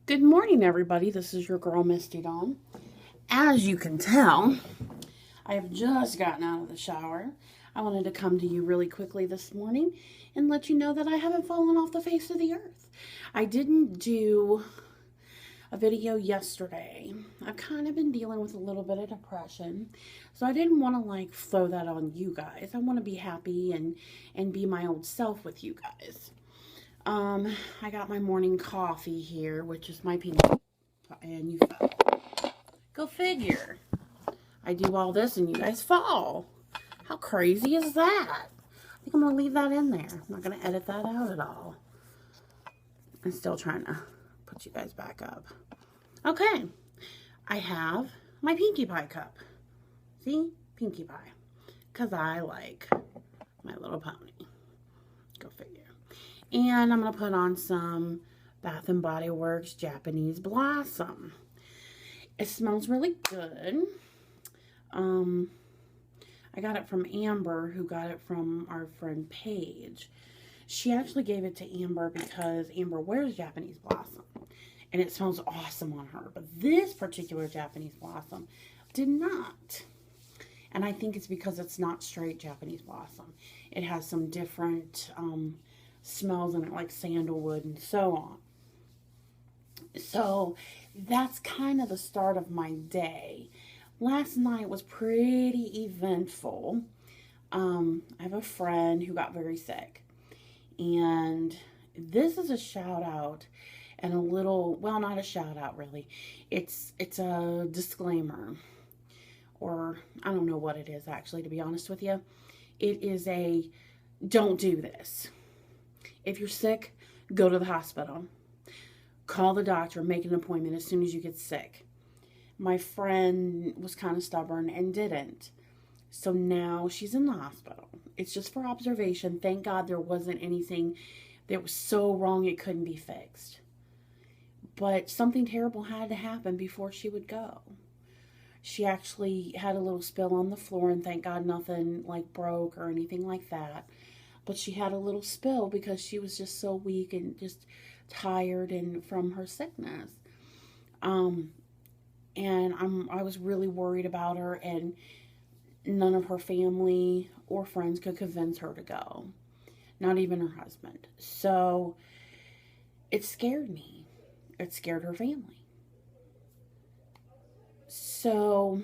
Good morning, everybody. This is your girl, Misty Dawn. As you can tell, I have just gotten out of the shower. I wanted to come to you really quickly this morning and let you know that I haven't fallen off the face of the earth. I didn't do a video yesterday. I've kind of been dealing with a little bit of depression, so I didn't want to throw that on you guys. I want to be happy and be my old self with you guys. I got my morning coffee here, which is my peanut butter, and you fell. Go figure. I do all this and you guys fall. How crazy is that? I think I'm going to leave that in there. I'm not going to edit that out at all. I'm still trying to put you guys back up. Okay. I have my Pinkie Pie cup. See? Pinkie Pie. Because I like My Little Pony. Go figure. And I'm going to put on some Bath & Body Works Japanese Blossom. It smells really good. I got it from Amber, who got it from our friend Paige. She actually gave it to Amber because Amber wears Japanese Blossom. And it smells awesome on her. But this particular Japanese Blossom did not. And I think it's because it's not straight Japanese Blossom. It has some different smells in it, like sandalwood and so on. So that's kind of the start of my day. Last night was pretty eventful. I have a friend who got very sick. And this is a shout out and a little, well, not a shout out really. It's a disclaimer. Or I don't know what it is actually, to be honest with you. It is a don't do this. If you're sick, go to the hospital. Call the doctor, make an appointment as soon as you get sick. My friend was kind of stubborn and didn't. So now she's in the hospital. It's just for observation. Thank God there wasn't anything that was so wrong it couldn't be fixed. But something terrible had to happen before she would go. She actually had a little spill on the floor, and thank God nothing broke or anything like that. But she had a little spill because she was just so weak and just tired and from her sickness. And I was really worried about her, and none of her family or friends could convince her to go. Not even her husband. So it scared me. It scared her family. So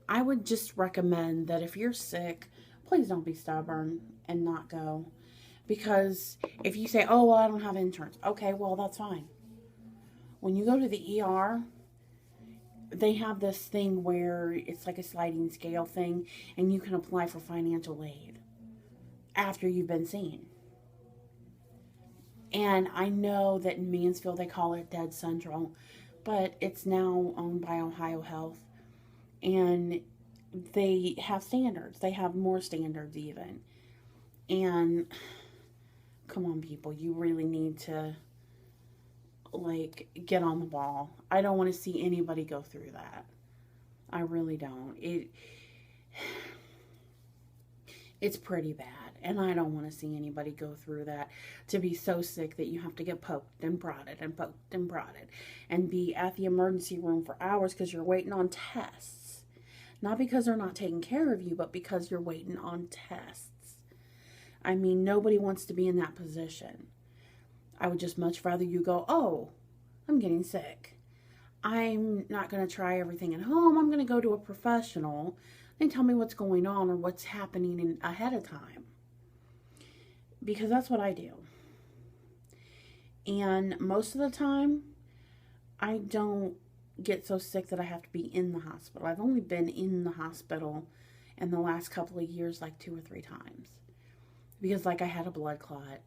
I would just recommend that if you're sick, please don't be stubborn and not go. Because if you say, oh, well, I don't have insurance. Okay, well, that's fine. When you go to the ER, they have this thing where it's like a sliding scale thing, and you can apply for financial aid after you've been seen. And I know that in Mansfield they call it Dead Central, but it's now owned by Ohio Health. And they have standards. They have more standards even. And come on, people, you really need to get on the ball. I don't want to see anybody go through that. I really don't. It's pretty bad, and I don't want to see anybody go through that, to be so sick that you have to get poked and prodded and poked and prodded and be at the emergency room for hours because you're waiting on tests. Not because they're not taking care of you, but because you're waiting on tests. I mean, nobody wants to be in that position. I would just much rather you go, oh, I'm getting sick. I'm not going to try everything at home. I'm going to go to a professional and tell me what's going on or what's happening ahead of time. Because that's what I do. And most of the time, I don't get so sick that I have to be in the hospital. I've only been in the hospital in the last couple of years 2 or 3 times. Because I had a blood clot,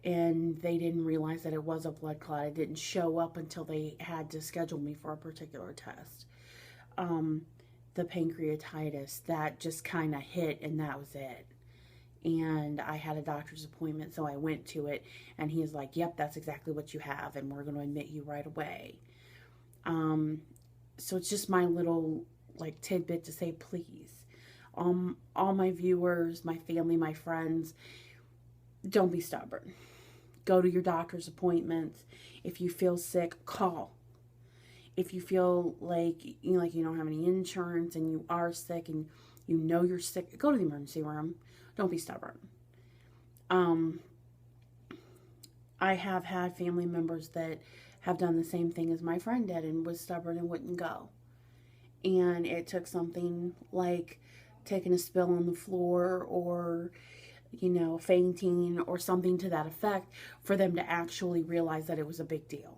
and they didn't realize that it was a blood clot. It didn't show up until they had to schedule me for a particular test. The pancreatitis, that just kind of hit, and that was it. And I had a doctor's appointment, so I went to it, and he's like, yep, that's exactly what you have, and we're going to admit you right away. So it's just my little tidbit to say, please, all my viewers, my family, my friends, don't be stubborn. Go to your doctor's appointments. If you feel sick, call. If you feel like you don't have any insurance and you are sick and you know you're sick, go to the emergency room. Don't be stubborn. I have had family members that have done the same thing as my friend did and was stubborn and wouldn't go. And it took something like taking a spill on the floor or, fainting or something to that effect for them to actually realize that it was a big deal.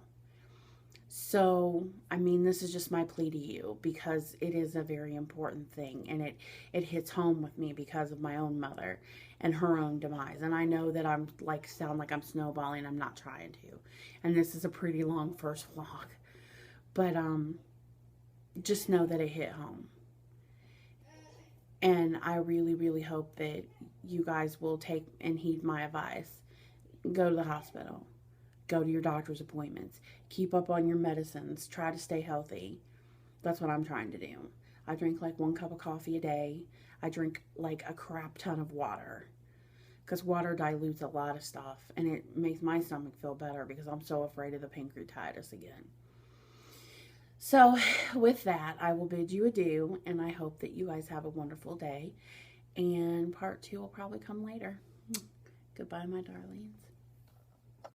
So, this is just my plea to you because it is a very important thing and it hits home with me because of my own mother and her own demise. And I know that sound like I'm snowballing. I'm not trying to. And this is a pretty long first vlog. But just know that it hit home. And I really, really hope that you guys will take and heed my advice. Go to the hospital. Go to your doctor's appointments. Keep up on your medicines. Try to stay healthy. That's what I'm trying to do. I drink 1 cup of coffee a day. I drink a crap ton of water. Because water dilutes a lot of stuff. And it makes my stomach feel better because I'm so afraid of the pancreatitis again. So with that, I will bid you adieu. And I hope that you guys have a wonderful day. And part 2 will probably come later. Goodbye, my darlings.